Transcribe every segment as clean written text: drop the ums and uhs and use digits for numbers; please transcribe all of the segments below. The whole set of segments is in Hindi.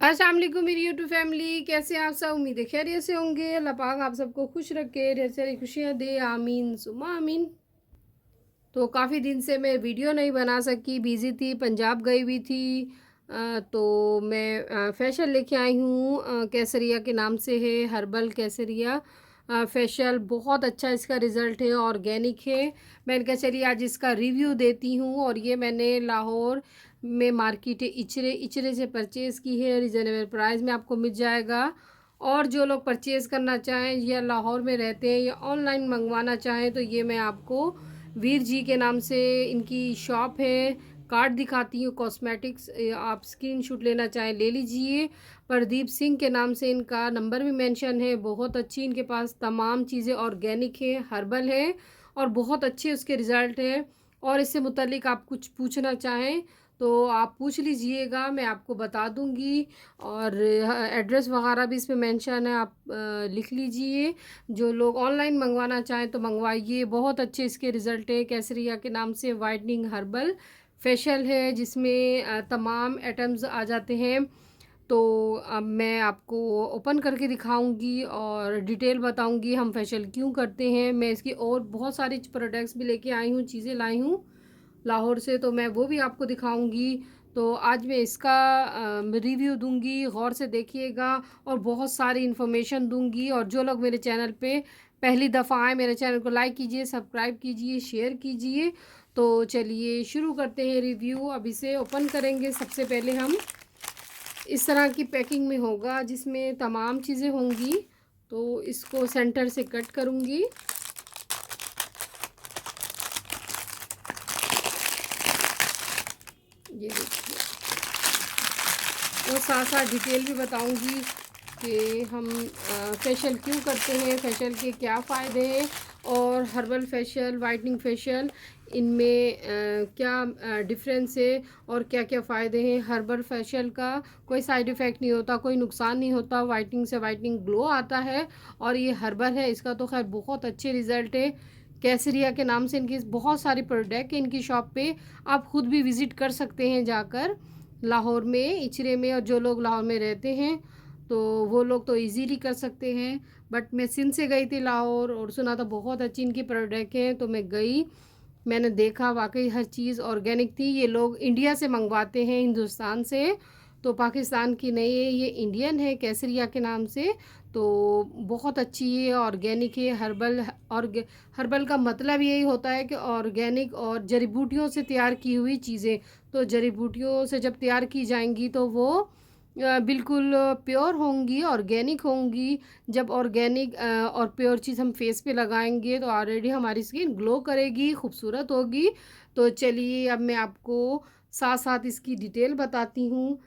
अस्सलाम वालेकुम मेरी यूट्यूब फैमिली, कैसे हैं आप सब। उम्मीद है खैरियत से होंगे। अल्लाह पाक आप सबको खुश रखे, ढेर सारी खुशियाँ दे, आमीन सुम्मा आमीन। तो काफ़ी दिन से मैं वीडियो नहीं बना सकी, बिज़ी थी, पंजाब गई हुई थी। तो मैं फेशियल लेके आई हूँ, केसरिया के नाम से है, हर्बल केसरिया फेशियल। बहुत अच्छा इसका रिज़ल्ट है, ऑर्गेनिक है। मैंने कहा चलिए आज इसका रिव्यू देती हूँ। और ये मैंने लाहौर में मार्केट इचरे इचरे से परचेज़ की है। रिजनेबल प्राइस में आपको मिल जाएगा। और जो लोग परचेज़ करना चाहें या लाहौर में रहते हैं या ऑनलाइन मंगवाना चाहें तो ये मैं आपको वीर जी के नाम से इनकी शॉप है, कार्ड दिखाती हूँ कॉस्मेटिक्स। आप स्क्रीनशॉट लेना चाहें ले लीजिए। प्रदीप सिंह के नाम से इनका नंबर भी मेंशन है। बहुत अच्छी इनके पास तमाम चीज़ें ऑर्गेनिक है, हर्बल है और बहुत अच्छे उसके रिज़ल्ट है। और इससे मुतल्लिक आप कुछ पूछना चाहें तो आप पूछ लीजिएगा, मैं आपको बता दूंगी। और एड्रेस वगैरह भी इसमें मेंशन है, आप लिख लीजिए। जो लोग ऑनलाइन मंगवाना चाहें तो मंगवाइए। बहुत अच्छे इसके रिज़ल्ट है। केसरिया के नाम से वाइटनिंग हर्बल फेशियल है जिसमें तमाम आइटम्स आ जाते हैं। तो अब मैं आपको ओपन करके दिखाऊंगी और डिटेल बताऊंगी हम फेशियल क्यों करते हैं। मैं इसकी और बहुत सारी प्रोडक्ट्स भी लेके आई हूँ, चीज़ें लाई हूँ लाहौर से, तो मैं वो भी आपको दिखाऊंगी। तो आज मैं इसका रिव्यू दूंगी, गौर से देखिएगा और बहुत सारी इन्फॉर्मेशन दूंगी। और जो लोग मेरे चैनल पे पहली दफ़ा आए, मेरे चैनल को लाइक कीजिए, सब्सक्राइब कीजिए, शेयर कीजिए। तो चलिए शुरू करते हैं रिव्यू। अब इसे ओपन करेंगे। सबसे पहले हम इस तरह की पैकिंग में होगा जिसमें तमाम चीज़ें होंगी। तो इसको सेंटर से कट करूँगी। ये देखिए, और साथ साथ डिटेल भी बताऊंगी कि हम फेशियल क्यों करते हैं, फेशियल के क्या फ़ायदे हैं और हर्बल फेशियल, वाइटनिंग फेशियल इनमें क्या डिफरेंस है और क्या क्या फ़ायदे हैं। हर्बल फेशियल का कोई साइड इफ़ेक्ट नहीं होता, कोई नुकसान नहीं होता। वाइटनिंग से वाइटनिंग ग्लो आता है। और ये हर्बल है, इसका तो खैर बहुत अच्छे रिज़ल्ट है। केसरिया के नाम से इनकी बहुत सारी प्रोडक्ट है इनकी शॉप पे, आप ख़ुद भी विज़िट कर सकते हैं जाकर लाहौर में, इचरे में। और जो लोग लाहौर में रहते हैं तो वो लोग तो इजीली कर सकते हैं। बट मैं सिंध से गई थी लाहौर और सुना था बहुत अच्छी इनकी प्रोडक्ट है, तो मैं गई, मैंने देखा वाकई हर चीज़ ऑर्गेनिक थी। ये लोग इंडिया से मंगवाते हैं, हिंदुस्तान से, तो पाकिस्तान की नहीं है, ये इंडियन है केसरिया के नाम से। तो बहुत अच्छी है, ऑर्गेनिक है, हर्बल। और हर्बल का मतलब यही होता है कि ऑर्गेनिक और जड़ी बूटियों से तैयार की हुई चीज़ें। तो जड़ी बूटियों से जब तैयार की जाएंगी तो वो बिल्कुल प्योर होंगी, ऑर्गेनिक होंगी। जब ऑर्गेनिक और प्योर चीज़ हम फेस पे लगाएंगे तो ऑलरेडी हमारी स्किन ग्लो करेगी, खूबसूरत होगी। तो चलिए अब मैं आपको साथ साथ इसकी डिटेल बताती हूँ।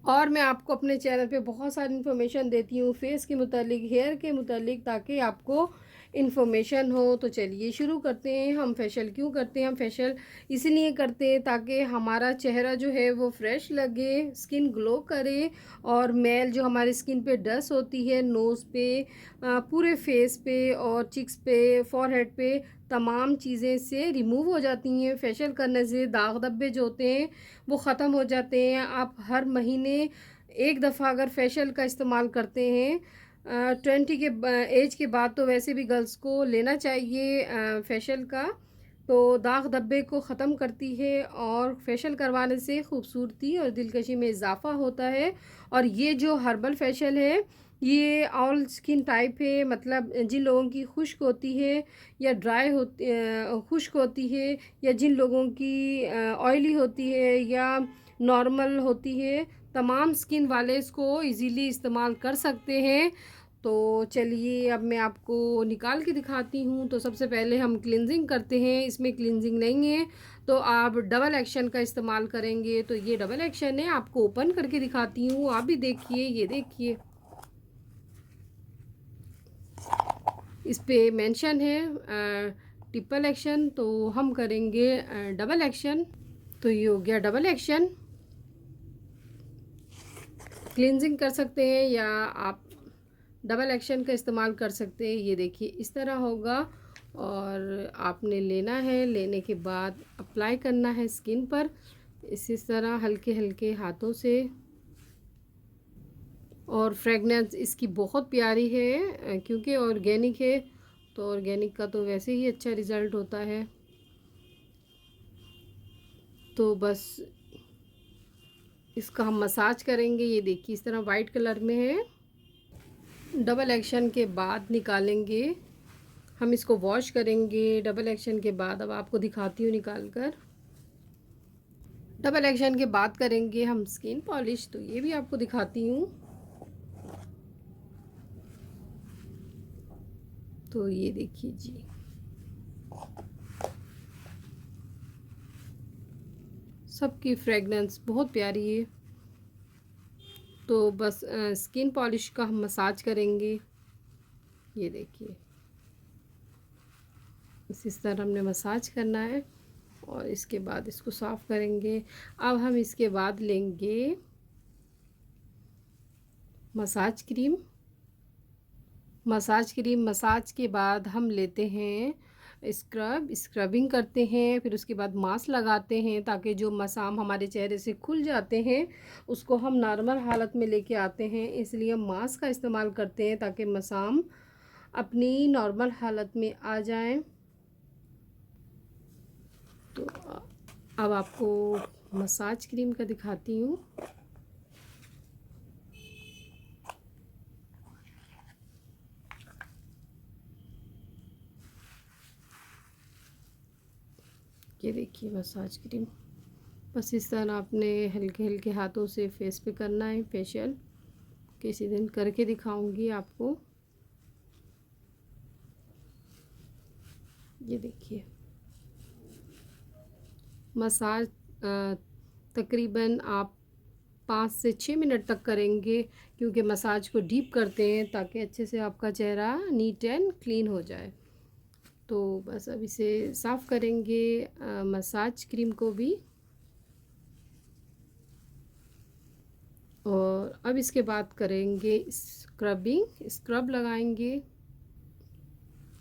और मैं आपको अपने चैनल पे बहुत सारी इन्फॉर्मेशन देती हूँ फेस के मुतालिक, हेयर के मुतालिक, ताकि आपको इन्फॉर्मेशन हो। तो चलिए शुरू करते हैं। हम फेशियल क्यों करते हैं? हम फेशियल इसलिए करते हैं ताकि हमारा चेहरा जो है वो फ्रेश लगे, स्किन ग्लो करे। और मेल जो हमारी स्किन पे डस्ट होती है, नोज़ पे, पूरे फेस पे और चिक्स पे, फॉरहेड पे, तमाम चीज़ें से रिमूव हो जाती हैं। फेशियल करने से दाग धब्बे जो होते हैं वो ख़त्म हो जाते हैं। आप हर महीने एक दफ़ा अगर फेशियल का इस्तेमाल करते हैं, 20 के एज के बाद, तो वैसे भी गर्ल्स को लेना चाहिए फेशियल का। तो दाग धब्बे को ख़त्म करती है और फेशियल करवाने से खूबसूरती और दिलकशी में इजाफ़ा होता है। और ये जो हर्बल फेशियल है ये ऑल स्किन टाइप है, मतलब जिन लोगों की खुश्क होती है या ड्राई होती, खुश्क होती है, या जिन लोगों की ऑयली होती है या नॉर्मल होती है, तमाम स्किन वाले इसको इजीली इस्तेमाल कर सकते हैं। तो चलिए अब मैं आपको निकाल के दिखाती हूँ। तो सबसे पहले हम क्लिनजिंग करते हैं। इसमें क्लिनजिंग नहीं है तो आप डबल एक्शन का इस्तेमाल करेंगे। तो ये डबल एक्शन है, आपको ओपन करके दिखाती हूँ, आप भी देखिए। ये देखिए, इस पे मेंशन है ट्रिपल एक्शन, तो हम करेंगे डबल एक्शन। तो ये हो गया डबल एक्शन। क्लींजिंग कर सकते हैं या आप डबल एक्शन का इस्तेमाल कर सकते हैं। ये देखिए इस तरह होगा और आपने लेना है, लेने के बाद अप्लाई करना है स्किन पर इस तरह हल्के हल्के हाथों से। और फ्रेगनेंस इसकी बहुत प्यारी है क्योंकि ऑर्गेनिक है, तो ऑर्गेनिक का तो वैसे ही अच्छा रिज़ल्ट होता है। तो बस इसका हम मसाज करेंगे। ये देखिए इस तरह वाइट कलर में है। डबल एक्शन के बाद निकालेंगे, हम इसको वॉश करेंगे डबल एक्शन के बाद। अब आपको दिखाती हूँ निकाल कर। डबल एक्शन के बाद करेंगे हम स्किन पॉलिश, तो ये भी आपको दिखाती हूँ। तो ये देखिए जी, सबकी फ्रेगनेंस बहुत प्यारी है। तो बस स्किन पॉलिश का हम मसाज करेंगे। ये देखिए इस तरह हमने मसाज करना है और इसके बाद इसको साफ़ करेंगे। अब हम इसके बाद लेंगे मसाज क्रीम। मसाज के बाद हम लेते हैं स्क्रबिंग करते हैं, फिर उसके बाद मास्क लगाते हैं ताकि जो मसाम हमारे चेहरे से खुल जाते हैं उसको हम नॉर्मल हालत में लेके आते हैं। इसलिए हम मास्क का इस्तेमाल करते हैं ताकि मसाम अपनी नॉर्मल हालत में आ जाएं। तो अब आपको मसाज क्रीम का दिखाती हूँ। ये देखिए मसाज क्रीम, बस इस तरह आपने हल्के हल्के हाथों से फेस पे करना है फेशियल। किसी दिन करके दिखाऊंगी आपको। ये देखिए मसाज तकरीबन आप 5 से 6 मिनट तक करेंगे क्योंकि मसाज को डीप करते हैं ताकि अच्छे से आपका चेहरा नीट एंड क्लीन हो जाए। तो बस अब इसे साफ़ करेंगे मसाज क्रीम को भी। और अब इसके बाद करेंगे स्क्रब लगाएंगे।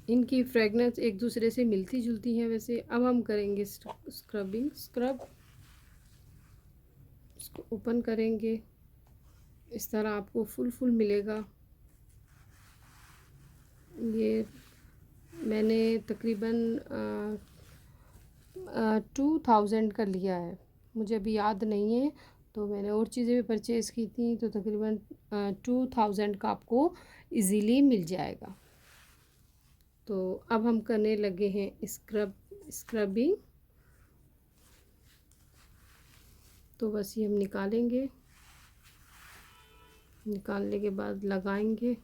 इनकी फ्रेगनेंस एक दूसरे से मिलती जुलती है वैसे। अब हम करेंगे स्क्रब। इसको ओपन करेंगे, इस तरह आपको फुल मिलेगा। ये मैंने तकरीबन 2000 का लिया है, मुझे अभी याद नहीं है। तो मैंने और चीज़ें भी परचेज़ की थी, तो तकरीबन 2000 का आपको इजीली मिल जाएगा। तो अब हम करने लगे हैं स्क्रबिंग। तो बस ये हम निकालने के बाद लगाएंगे।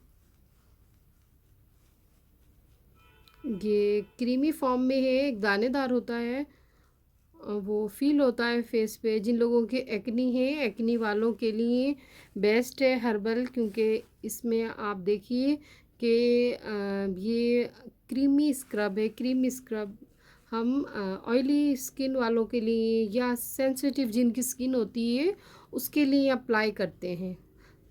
ये क्रीमी फॉर्म में है, एक दानेदार होता है, वो फील होता है फेस पे। जिन लोगों के एक्नी है, एक्नी वालों के लिए बेस्ट है हर्बल, क्योंकि इसमें आप देखिए कि ये क्रीमी स्क्रब हम ऑयली स्किन वालों के लिए या सेंसिटिव जिनकी स्किन होती है उसके लिए अप्लाई करते हैं।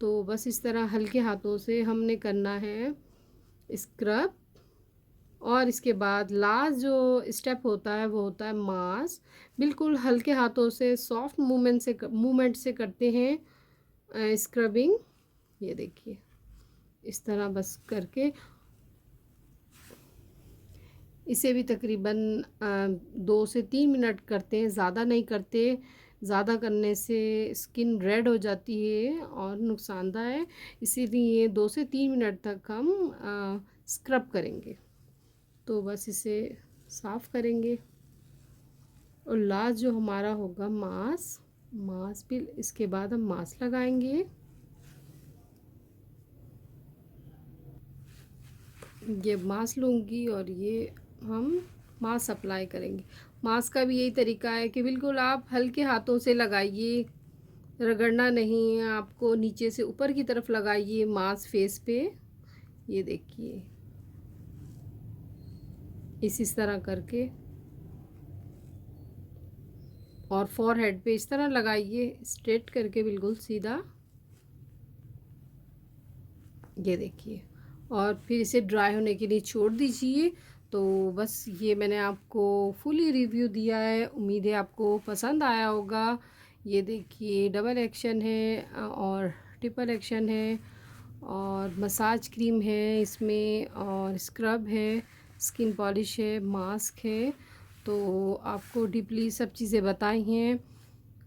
तो बस इस तरह हल्के हाथों से हमने करना है स्क्रब। और इसके बाद लास्ट जो स्टेप होता है वो होता है मास्क। बिल्कुल हल्के हाथों से सॉफ्ट मूवमेंट से करते हैं स्क्रबिंग। ये देखिए इस तरह बस करके इसे भी तकरीबन 2 से 3 मिनट करते हैं, ज़्यादा नहीं करते। ज़्यादा करने से स्किन रेड हो जाती है और नुकसानदायक है। इसीलिए 2 से 3 मिनट तक हम स्क्रब करेंगे। तो बस इसे साफ़ करेंगे। और लास्ट जो हमारा होगा मास्क भी इसके बाद हम मास्क लगाएंगे। ये मास्क लूँगी और ये हम मास्क अप्लाई करेंगे। मास्क का भी यही तरीका है कि बिल्कुल आप हल्के हाथों से लगाइए, रगड़ना नहीं है आपको, नीचे से ऊपर की तरफ लगाइए मास्क फेस पे। ये देखिए इस तरह करके, और फॉरहेड पे इस तरह लगाइए स्ट्रेट करके बिल्कुल सीधा। ये देखिए और फिर इसे ड्राई होने के लिए छोड़ दीजिए। तो बस ये मैंने आपको फुली रिव्यू दिया है, उम्मीद है आपको पसंद आया होगा। ये देखिए डबल एक्शन है और मल्टीपल एक्शन है और मसाज क्रीम है इसमें, और स्क्रब है, स्किन पॉलिश है, मास्क है। तो आपको डीपली सब चीज़ें बताई हैं।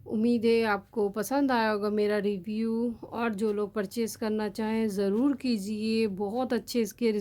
उम्मीद है आपको पसंद आया होगा मेरा रिव्यू, और जो लोग परचेज़ करना चाहें ज़रूर कीजिए। बहुत अच्छे इसके